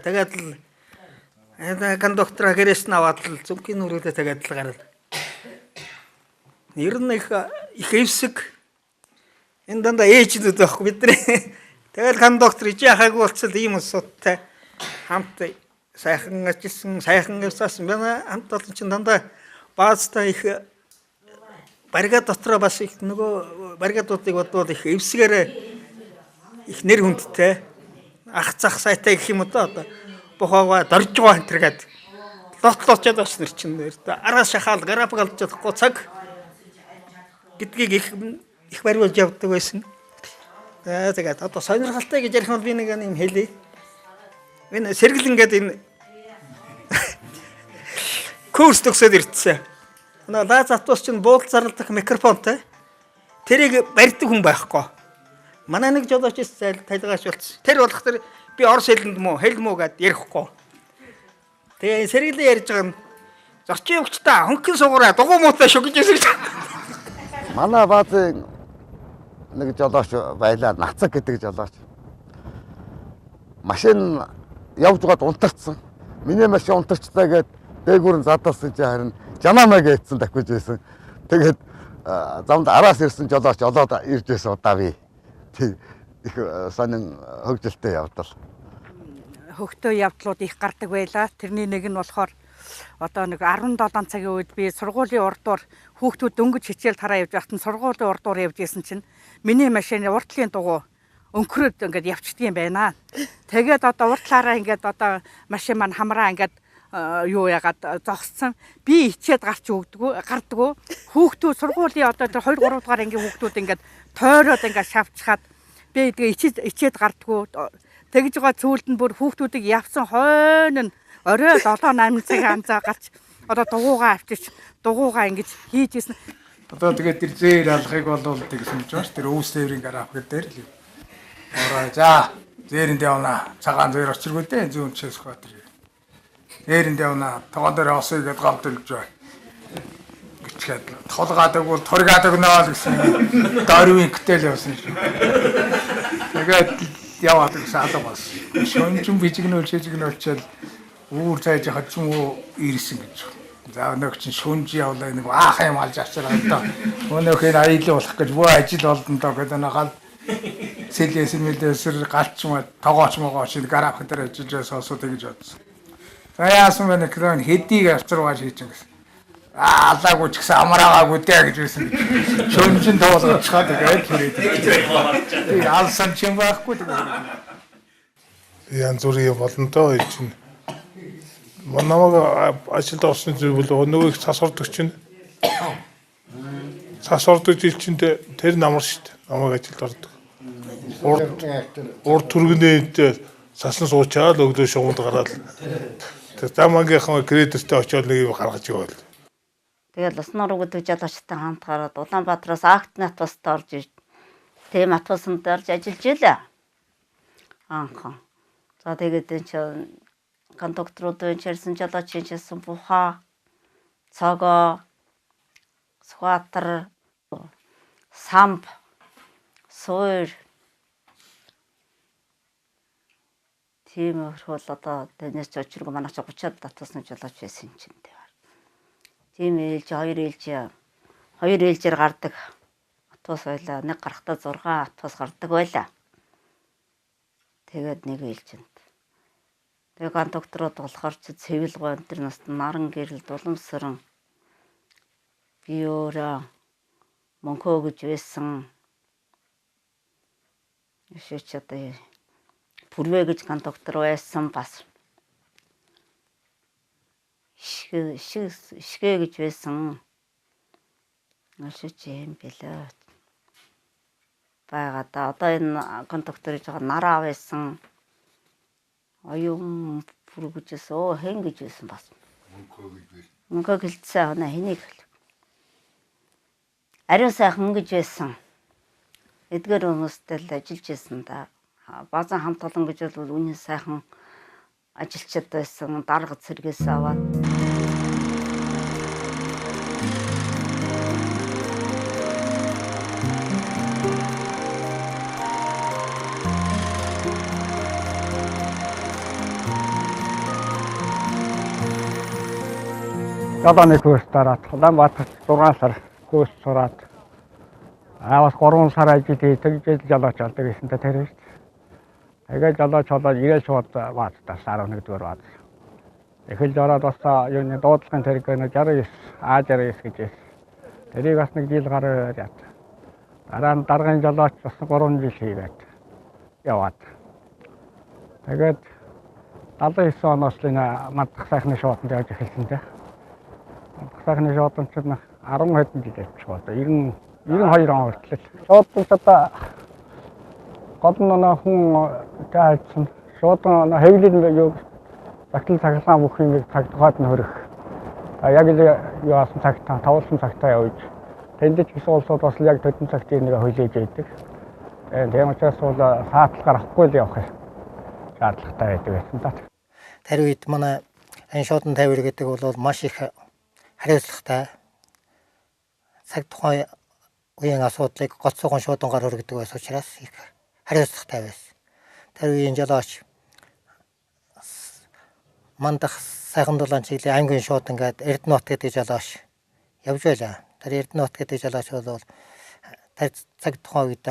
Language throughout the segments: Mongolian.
Тэгээд л кондуктор гэрээс нь аваад л зүнхний нүрэлээ тэгээд л гараад. Ер нь их эвсэг энэ дандаа ээжнүүд байхгүй бидний. Тэгээд кондуктор ижи хаагүй болцол ийм усуудтай хамт сайхан ажилласан, сайхан явсаасан байна. Хамт олон чинь дандаа баазтай их барига дотроо бас их нөгөө баригадуудыг бодвол их эвсгээр их нэр хүндтэй ах зах сайтай гэх юм уу одоо бохоогоо дорж байгаа энэ төргээд лотлоочод бас нэр чинь араас шахаал график олж чадахгүй цаг гэдгийг их бариулж явдаг байсан. Тэгээд одоо сонирхолтой гэж ярих нь би нэг юм хэлье. Энэ сэргэл ингээд энэ курс төгсөөд ирсэн. Наа затус чинь буудал зарлах микрофонтой. Тэрийг барьдаг хүн байхгүй. Манай нэг жолооч зайл тайлгаач болсон. Тэр болох тэр би орос хэлэнд муу хэл муу гэд ярихгүй. Тэгээ сэргэлээ ярьж байгаа нь зочин өвчтөө хөнгөн сугаараа дугуй муутай шүү гэж хэлсэн. Манай баазын нэг жолооч байлаа нацаг гэдэг жолооч. Машин явж байгаад унтарцсан. Миний машин унтарчлаа гэд дээгүүр нь задалсан чи харин жанамаа гээдсэн дахиж байсан. Тэгээд замд араас ирсэн жолооч олоод ирж байсан удаа би. Их сонин хөгжилтэй явдал. Хөгтөө явдлууд их гардаг байлаа. Тэрний нэг нь болохоор одоо нэг 17 цагийн үед би сургуулийн урдуур хүүхдүүд дөнгөж хичээл тараа явж байхад нь сургуулийн урдуур явж исэн чинь миний машины уртлын дугуй өнкрөөд ингээд явчихдаг юм байна. Тэгээд одоо уртлаараа ингээд одоо машин маань хамраа ингээд юу ягаад зогссон. Би ичээд гарч гардггүй. Хүүхдүүд сургуулийн одоо тэр 2 3 дугаар ангийн хүүхдүүд ингээд тойроод ингээд шавчхаад би ичээд гардггүй. Тэгж байгаа цүүлд нь бүр хүүхдүүдийг явсан хойно нь орой 7 8 цагийн анзаа гарч одоо дугуугаа авчиж дугуугаа ингэж хийж исэн. Одоо тэгээд тэр зээр алхахыг болвол тэгсэн ч бааш тэр өвс тээврийн график дээр л. Орой за зээрэнд явна. Цагаан зээр очиргүй дээ зүүн чээс хатэр. Зээрэнд явна. Тогоон дээр осоо гэдээ гал дэлж бай. Гिचгээд толгаадаг бол торгаадаг нөө гэсэн дөрвийн гэтэл явсан шүү. Тэгээд яваад гэсэн алга бас. Шөнжин бижигнүүлчээл үүр цайж хад ч юм уу ирсэн гэж. За өнөөх чинь шүнж явлаа нэг аах юм алж авчраа одоо өнөөхөр аялал болох гэж бөө ажил олдон доо гэдэг нагаал сэлээс мэлээсэр галчмаа тогооч могооч график дээр ажиллаж сонсоод гэж бодсон. За яасан бэ нэхлэн хэдийг авчруугаа хийж гэсэн. Алаагүй ч гэсэн амраагаагүй дээ гэж байсан. Шүнжин тоолгоцхоо тэгээд хүрээд. Алсан ч юм байхгүй тэгээд. Янз бүрийн болонтой байж чинь. Манайг ажилд орсон зүйл нөгөө их цас ордог чинь. Цас ордог жил чинь тэр намар шүү дээ. Намайг ажилд ордог. Урд түргэнээ цасан суучаал өглөө шугамд гараад. Тэр тамагийнхаа кредиттэй очиод нэг юм гаргаж явал. Тэгээд Лосноор гэдэг жолоочтой хамт гараад Улаанбаатараас Актнат бас орж ирж тэм автобусанд орж ажиллаж илээ. Анхан. За тэгээд энэ чинь кондукторуудын чирсэн жолоочийн чирсэн буха цого схватар самп суур тийм бол одоо тэнэс очирго манайч 30-аад татсан жолооч байсан юм чинь. Тийм ээлж 2 ээлжээр гардаг автобус байлаа. Нэг гарахтаа 6 автобус гардаг байлаа. Тэгээд нэг ээлжинд. Тэгээд кондукторууд болохоор ч цэвэл гоо энэ нас наран гэрэл дуламсран би өөрөө мөнхөө гэж байсан. Ишээч одоо бүрвэ гэж кондуктор байсан бас. Ишгэ гэж байсан. Ашиж юм бэлээ. Бага да одоо энэ кондуктор гэж нараа байсан. Оюун бүргэж хэн гэж байсан бас. Мөнхөө гэлцээ оноо хэнийг хэл. Ариун сайхан гэж байсан. Эдгээр хүмүүстэй л ажиллаж байсан да. Баазан хамт олон гэж бол үнэн сайхан ажилчид байсан. Дарга цэргээс аваад Жолооны курс дараад Улаанбаатарт 6 сар курс сураад аваас 3 сар ажил хийж жолооч болдог гэсэнтэй тэр шүү дээ. Тэгээд жолооч болоод ирээд шууд баацтаа 11-р бац. Эхэлж ороод бас юуны дуудлагын тэрэг 69 А69 гэж байсан. Тэрийг бас нэг жил гараад яат. Дараа нь даргын жолооч бас 3 жил хийгээд яваад. Тэгээд 79 оноос л мандах сайхны шоотонд явж эхэлсэн дээ. Мандах сайхны шоотонд ч 10 хэдэн жил явчих одоо 92 он хүртэл. Шоотонд одоо гол нь хүн таацсан шоотон хэвлэл юу багтал цаглаа бүх юм цагтгаад нь хөрөх. Яг л юу асан цагтаа тавуулсан цагтаа явж. Тэнд ч гэсэн улсууд бас яг төдөн цагтыг нэг хөлөөж байдаг. Тийм учраас бол саатлахаар авахгүй л явах шаардлагатай байдаг байсан та. Тэр үед манай энэ шоотон тавир гэдэг бол маш их хариуцлагатай. Цаг тухайн үеийн асуудлыг гоцсогон шоотонгоор хөргөдөг байсан учраас их хариуцлагатай байсан. Тэр үеийн жолооч мандах сайхан дулаан чиглэлийн аймгийн шоотон гээд Эрдэнэт гэдэг жолооч явж байлаа. Тэр Эрдэнэт гэдэг жолооч бол тэр цаг тухайн үед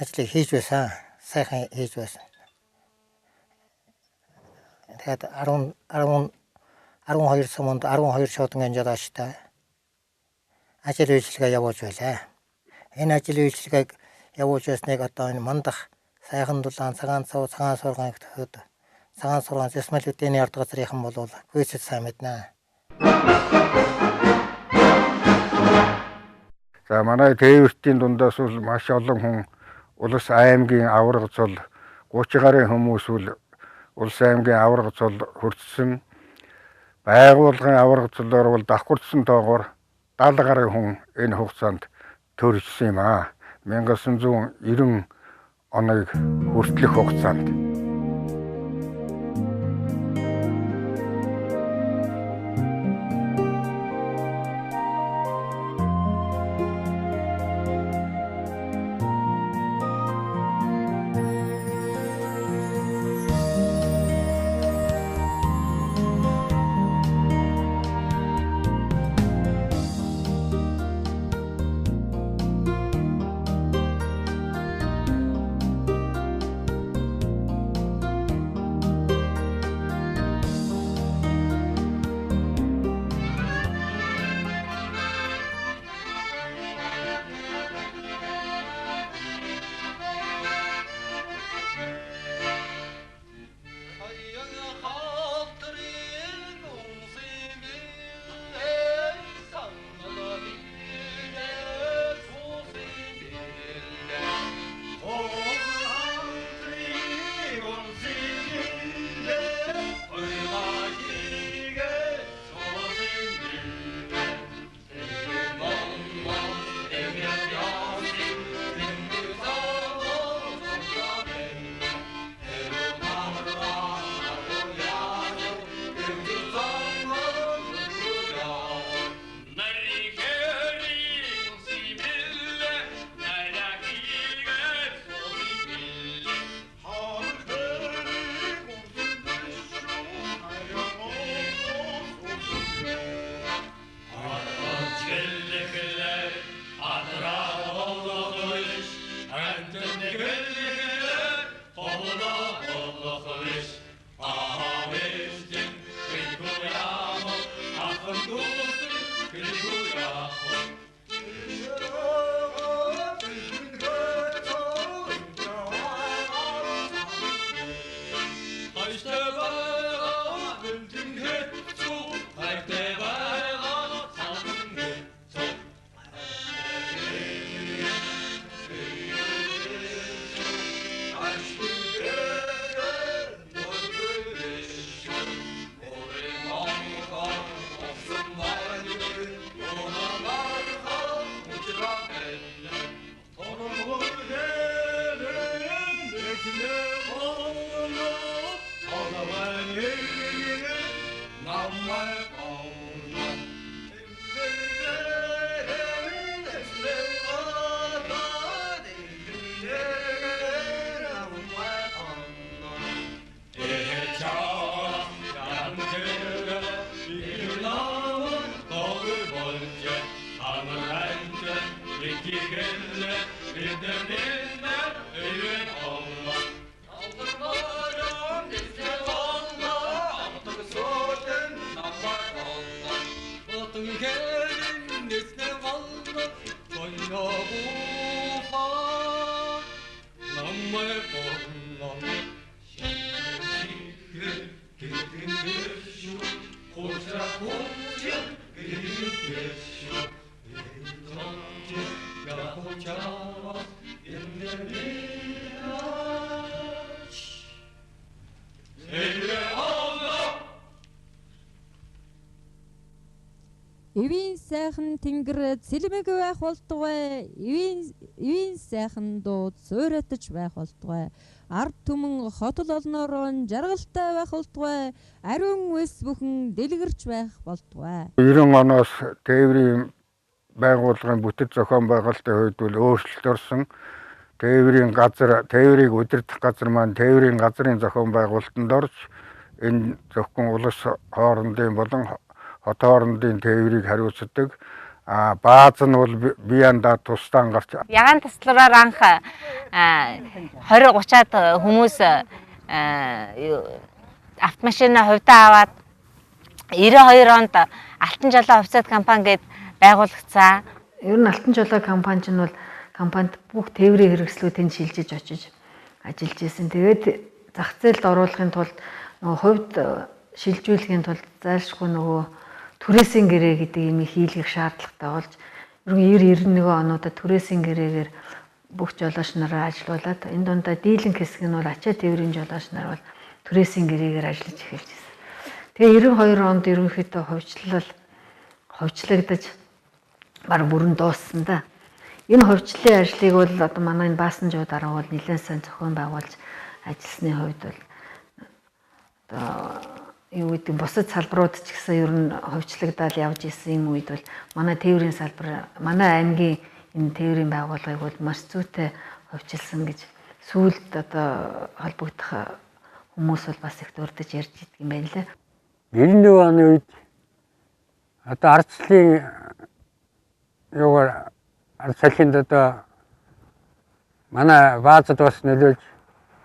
ажлыг хийж байсан, сайхан хийж байсан. Тэгээд 12 суманд 12 шоотонгийн жолоочтой ажил үйлчилгээ явуулж байлаа. Энэ ажил үйлчилгээг явуулж байсныг одоо энэ мандах сайхан дулаан цагаан сургаан гэдэг цагаан сургаан зэсмэл үдээний ард газрынхан бол хөөцөд сайн мэднэ. За манай тээвэртийн дундаас бол маш олон хүн улс аймгийн аварга цол 30 гаруй хүмүүс бол улс аймгийн аварга цол хүртсэн. Байгууллагын аварга цолоор бол давхурдсан тоогоор 70 гаруй хүн энэ хугацаанд төржсөн юм аа. 1990 оныг хүртэлх хугацаанд. Эвийн сайхан тэнгэр цэлмэг байх болтугай. Эвийн сайхан дууд суйратаж байх болтугай. Ард түмэн хотол олноороо жаргалтай байх болтугай. Ариун үс бүхэн дэлгэрч байх болтугай. 90 оноос тээврийн байгууллагын бүтэц зохион байгуулалтын хувьд бол өөрчлөлт орсон. Тээврийн газар, тээврийг удирдах газар маань тээврийн газрын зохион байгуулалтанд орж энэ зөвхөн улс хоорондын болон хот хоорондын тээврийг хариуцдаг. Бааз нь бол биеандаа тусдаа гарч ягаан таслараар анх 20-30-аад хүмүүс автомашина хувьдаа аваад 92 онд Алтан жолоо хувьцаат компани гээд байгуулагдсан. Ер нь Алтан жолоо компани ч нь бол компанид бүх тээврийн хэрэгслүүдийг шилжиж очиж ажиллаж исэн. Тэгээд зах зээлд оруулахын тулд нөгөө хувьд шилжүүлэхийн тулд зайлшгүй нөгөө түрээсийн гэрээ гэдэг юм хийлгэх шаардлагатай болж 90-91 онуудад түрээсийн гэрээгээр бүх жолооч нараа ажилуулад энэ дундаа дийлэнх хэсэг нь бол ачаа тээврийн жолооч нар бол түрээсийн гэрээгээр ажиллаж эхэлж байсан. Тэгээ 92 онд ерөнхийдөө хувьчлагдаж баг бүрэн дууссан да. Энэ хувьчлалын ажлыг бол одоо манай энэ баасанжууд арга бол нэлээд сайн зохион байгуулж ажилласны хувьд бол одоо юу гэдэг бусад салбарууд ч гэсэн ер нь хувьчлагдаад явж исэн үед бол манай тээврийн салбар, манай аймгийн энэ тээврийн байгууллагыг бол маш зүйтэй хувьчилсан гэж сүүлд одоо холбогдох хүмүүс бол бас их дурдж ярьж идэг юм байна лээ. 91 оны үед одоо ардчлалын юугаар ард салхинд одоо манай баазад бас нөлөөлж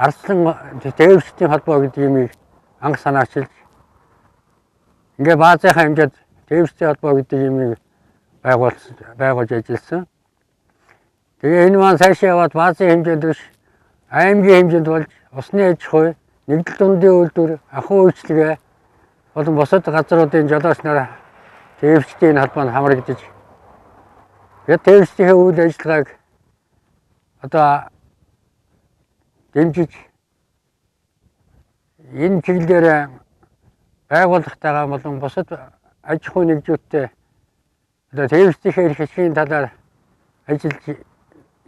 ардчлан тээврчдийн холбоо гэдэг юмыг анх санаачилж ингээ баазынхаа хэмжээд тээврчдийн холбоо гэдэг юмыг байгуулж ажилласан. Тэгээ энэ маань цаашаа яваад баазын хэмжээнд биш аймгийн хэмжээнд болж усны аж ахуй, нэгдэл дундын үйлдвэр, ахуй үйлчилгээ болон бусад газруудын жолооч нараа тээврчдийн холбоонд хамрагдаж тээврчдийн үйл ажиллагааг одоо дэмжиж энэ чиглэлээр байгууллагатайгаа болон бусад аж ахуй нэгжүүдтэй одоо тээврчдийн эрх ашигын талаар ажиллаж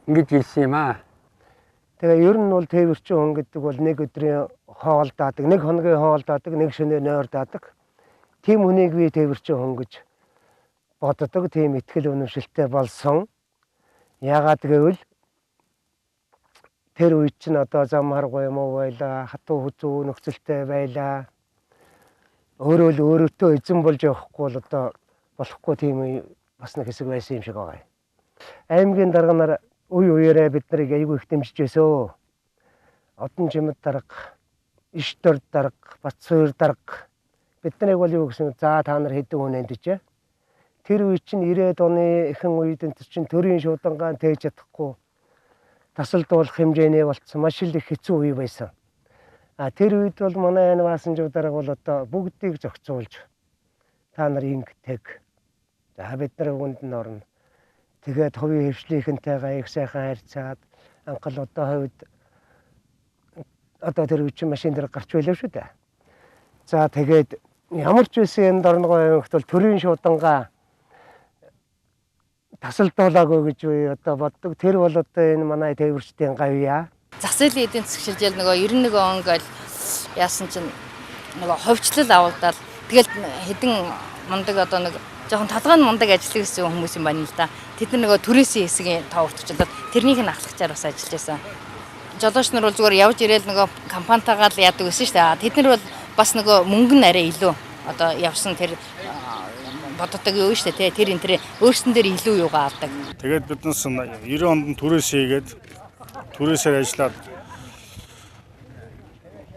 ингэж ирсэн юм аа. Тэгээ ер нь бол тээвэрчин хүн гэдэг бол нэг өдрийн хоол даадаг, нэг хоногийн хоол даадаг, нэг шөнийн нойр даадаг. Тийм хүнийг би тээвэрчин хүн гэж боддог, тийм итгэл үнэмшилтэй болсон. Яагаад гэвэл тэр үед чинь одоо зам харгүй юм уу байлаа, хатуу хүзүү нөхцөлтэй байлаа. Өөрөө л өөрөөтөө эзэн болж явахгүй бол одоо болохгүй тийм бас нэг хэсэг байсан юм шиг байгаа. Аймгийн дарга нар үе үеэрээ бид нарыг аягүй их дэмжиж байсан. Одон жимэд дарга, иш дор дарга, Батсуур дарга бид нарыг бол юу гэсэн за та нар хэдэн хүн эндэж. Тэр үе чинь 90-ад оны ихэнх үед энэ чинь төрийн шуудангаан тээж чадахгүй тасалдуулах хэмжээний болцсон маш их хэцүү үе байсан. Тэр үед бол манай энэ баасанжууд дарга бол одоо бүгдийг зохицуулж та нар ингэдэг. За бид нар хүнд нь орно. Тэгээд хувийн хвшлийнхэнтэйгээ их сайхан харьцаад анхал одоо хувьд одоо тэр үе чинь машин дээр гарч байлаа шүү дээ. За тэгээд ямар ч үсэн энэ дорногоо явахт бол төрийн шуудангаа тасалдуулаагүй гэж би одоо боддог. Тэр бол одоо энэ манай тээвэрчдийн гавьяа. Зах зээлийн эдийн засаг шилжээл нөгөө 91 он гал яасан чинь нөгөө хувьчлал авалдаад тэгэл хэдэн мундаг одоо нэг жоохон толгойн мундаг ажиллах гэсэн хүмүүс юм байна л да. Тэд нөгөө түрээсийн хэсгийн тоо уртчлаад тэрнийх нь ахлагчаар бас ажиллаж байсан. Жолооч нар бол зүгээр явж ирээл нөгөө компанитайгаа л яадаг гэсэн шүү дээ. Тэд нар бол бас нөгөө мөнгө нь арай илүү одоо явсан тэр боддог юу шүү дээ. Тэр энэ тэр өөрсдөн дээр илүү юугаа авдаг. Тэгээд биднес 90 онд түрээс хийгээд түрээсээр ажиллаад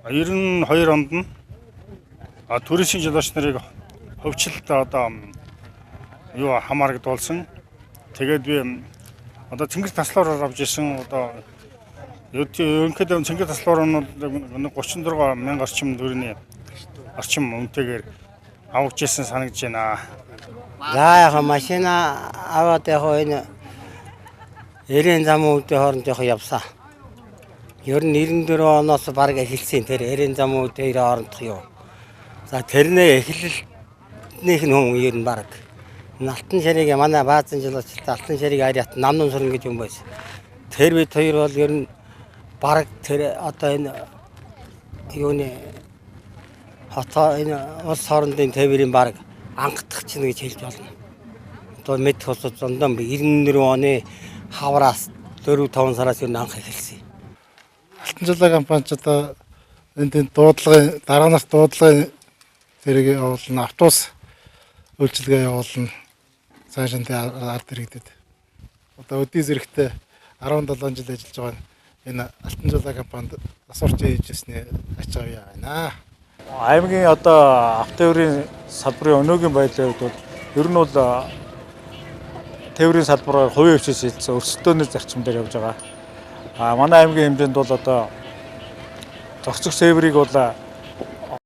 92 онд нь түрээсийн жолооч нарыг хөвчлөлт одоо юу хамаарагдуулсан. Тэгээд би одоо цэнгэр таслаар авч ирсэн одоо ерөнхийдөө цэнгэр таслаар нь 36 мянга орчим төгрөгийн орчим үнэтэйгээр авч ирсэн санагдж байна. За яг машина аваад яг энэ 90 зам үүдийн хооронд яг явсан. Ер нь 94 оноос баг эхэлсэн тэр 90 зам үүдийн хоорондох юу. За тэрнээ эхлэлнийх нь хүн ер нь баг. Алтан шарыг манай баазан жолоочтой алтан шарыг ариат намнун сурна гэж юм байсан. Тэр бид хоёр бол ер нь баг тэр одоо энэ юуны хата энэ улс хоорондын тээврийн баг ангадах чинь гэж хэлж болно. Одоо мэд хосод зондон 94 оны хавраас 4-5 сараас ер нь анх эхэлсэн. Алтан жуулаа компанич одоо энд дуудлагын дараа нас дуудлагын зэрэг явуулна, автобус үйлчилгээ явуулна. Цаашинтай ард иргэдэд. Одоо өдий зэрэгтэй 17 жил ажиллаж байгаа энэ Алтан жуулаа компанид асуурч хийжсэний ач авъя байна. Аймгийн одоо автотээврийн салбарын өнөөгийн байдлын хувьд бол ер нь бол тээврийн салбараар хувийн хвшээс хилцээ өрсөлдөөний зарчим дээр явж байгаа. Манай аймгийн хэмжээнд бол одоо зохицох тээврийг бол